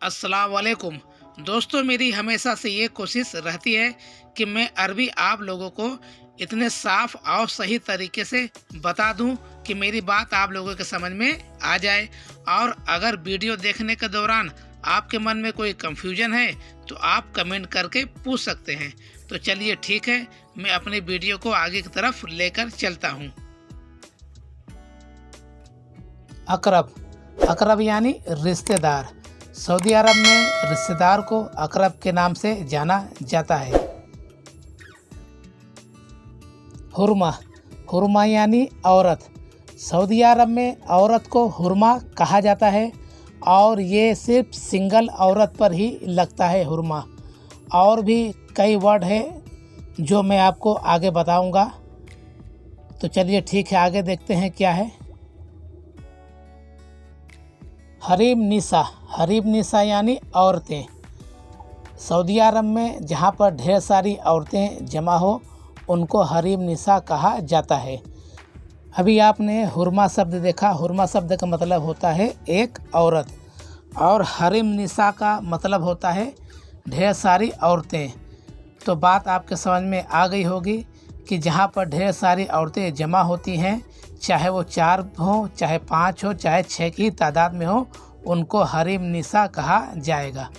अस्सलाम वालेकुम। दोस्तों, मेरी हमेशा से ये कोशिश रहती है कि मैं अरबी आप लोगों को इतने साफ और सही तरीके से बता दूं कि मेरी बात आप लोगों के समझ में आ जाए। और अगर वीडियो देखने के दौरान आपके मन में कोई कंफ्यूजन है तो आप कमेंट करके पूछ सकते हैं। तो चलिए ठीक है, मैं अपनी वीडियो को आगे की तरफ लेकर चलता हूँ। अकरब अकरब यानी रिश्तेदार। सऊदी अरब में रिश्तेदार को अकरब के नाम से जाना जाता है। हुरमा हुरमा यानी औरत। सऊदी अरब में औरत को हुरमा कहा जाता है और ये सिर्फ सिंगल औरत पर ही लगता है हुरमा। और भी कई वर्ड है जो मैं आपको आगे बताऊंगा। तो चलिए ठीक है, आगे देखते हैं क्या है। हरीम निसा यानी औरतें। सऊदी अरब में जहाँ पर ढेर सारी औरतें जमा हो उनको हरीम निसा कहा जाता है। अभी आपने हुरमा शब्द देखा। हुरमा शब्द का मतलब होता है एक औरत, और हरीम निसा का मतलब होता है ढेर सारी औरतें। तो बात आपके समझ में आ गई होगी कि जहाँ पर ढेर सारी औरतें जमा होती हैं, चाहे वो 4 हो, चाहे 5 हो, चाहे 6 की तादाद में हो, उनको हरीम निसा कहा जाएगा।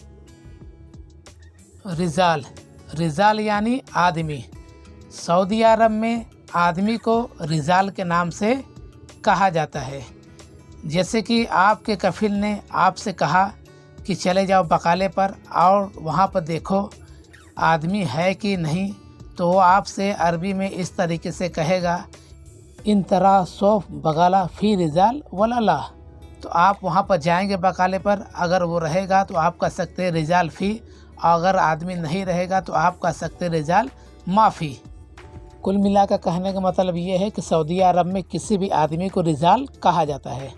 रिजाल यानी आदमी। सऊदी अरब में आदमी को रिजाल के नाम से कहा जाता है। जैसे कि आपके कफिल ने आपसे कहा कि चले जाओ बकाले पर और वहाँ पर देखो आदमी है कि नहीं, तो वो आपसे अरबी में इस तरीके से कहेगा, इन तरा सोफ बगाला फ़ी रिजाल वलाला। तो आप वहाँ पर जाएंगे बकाले पर, अगर वो रहेगा तो आप कह सकते हैं रिजाल फ़ी, और अगर आदमी नहीं रहेगा तो आप कह सकते हैं रिजाल माफ़ी। कुल मिलाकर कहने का मतलब ये है कि सऊदी अरब में किसी भी आदमी को रिजाल कहा जाता है।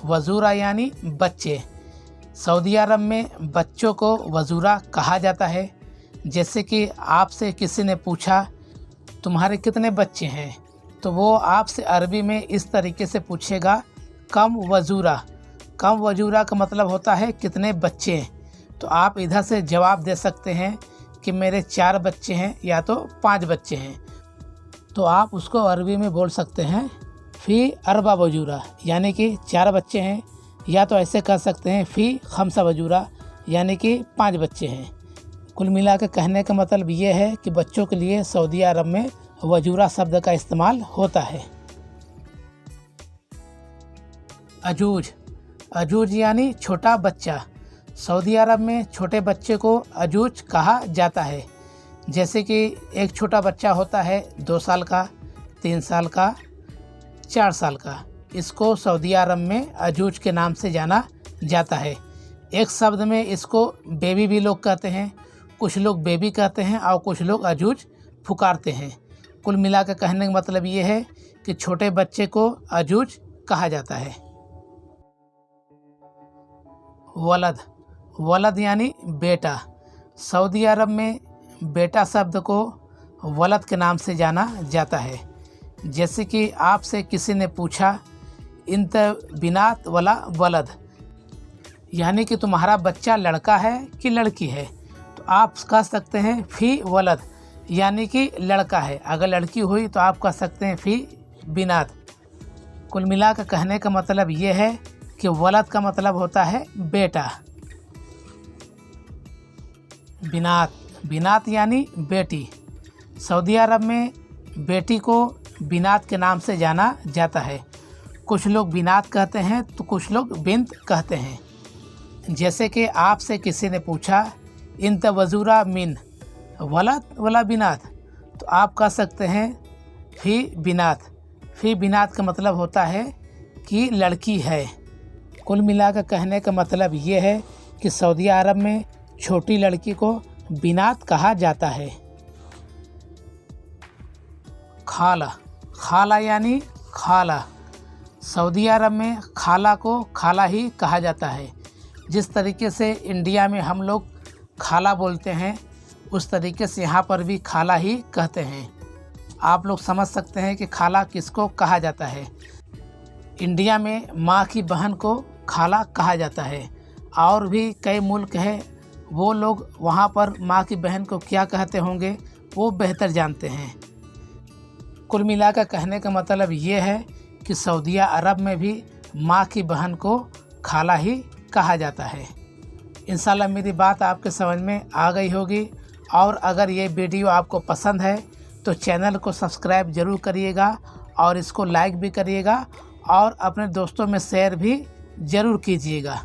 वजूरा यानी बच्चे। सऊदी अरब में बच्चों को वजूरा कहा जाता है। जैसे कि आपसे किसी ने पूछा तुम्हारे कितने बच्चे हैं, तो वो आपसे अरबी में इस तरीके से पूछेगा, कम वजूरा। कम वजूरा का मतलब होता है कितने बच्चे हैं। तो आप इधर से जवाब दे सकते हैं कि मेरे 4 बच्चे हैं या तो 5 बच्चे हैं। तो आप उसको अरबी में बोल सकते हैं फ़ी अरबा वजूरा, यानी कि 4 बच्चे हैं, या तो ऐसे कह सकते हैं फ़ी खमसा वजूरा, यानी कि 5 बच्चे हैं। कुल मिला के कहने का मतलब ये है कि बच्चों के लिए सऊदी अरब में वजूरा शब्द का इस्तेमाल होता है। अजूज यानी छोटा बच्चा। सऊदी अरब में छोटे बच्चे को अजूज कहा जाता है। जैसे कि एक छोटा बच्चा होता है 2 साल का, 3 साल का, 4 साल का। इसको सऊदी अरब में अजूज के नाम से जाना जाता है। एक शब्द में इसको बेबी भी लोग कहते हैं, कुछ लोग बेबी कहते हैं और कुछ लोग अजूज पुकारते हैं। कुल मिलाकर कहने का मतलब ये है कि छोटे बच्चे को अजूज कहा जाता है। वलद यानी बेटा। सऊदी अरब में बेटा शब्द को वलद के नाम से जाना जाता है। जैसे कि आपसे किसी ने पूछा इंत बिनात वला वलद, यानी कि तुम्हारा बच्चा लड़का है कि लड़की है, तो आप कह सकते हैं फ़ी वलद, यानी कि लड़का है। अगर लड़की हुई तो आप कह सकते हैं फ़ी बिनात। कुल मिलाकर कहने का मतलब ये है कि वलद का मतलब होता है बेटा। बिनात यानी बेटी। सऊदी अरब में बेटी को बिनात के नाम से जाना जाता है। कुछ लोग बिनात कहते हैं तो कुछ लोग बिन्त कहते हैं। जैसे कि आपसे किसी ने पूछा इंत वजूरा मिन वलद वला बिनात, तो आप कह सकते हैं फ़ी बिनात। फ़ी बिनात का मतलब होता है कि लड़की है। कुल मिलाकर कहने का मतलब ये है कि सऊदी अरब में छोटी लड़की को बिनात कहा जाता है। खाला यानी खाला। सऊदी अरब में खाला को खाला ही कहा जाता है। जिस तरीके से इंडिया में हम लोग खाला बोलते हैं, उस तरीके से यहाँ पर भी खाला ही कहते हैं। आप लोग समझ सकते हैं कि खाला किसको कहा जाता है। इंडिया में माँ की बहन को खाला कहा जाता है। और भी कई मुल्क हैं, वो लोग वहाँ पर माँ की बहन को क्या कहते होंगे वो बेहतर जानते हैं। कुल मिलाकर कहने का मतलब ये है कि सऊदी अरब में भी माँ की बहन को खाला ही कहा जाता है। इंशाल्लाह मेरी बात आपके समझ में आ गई होगी। और अगर ये वीडियो आपको पसंद है तो चैनल को सब्सक्राइब ज़रूर करिएगा और इसको लाइक भी करिएगा और अपने दोस्तों में शेयर भी ज़रूर कीजिएगा।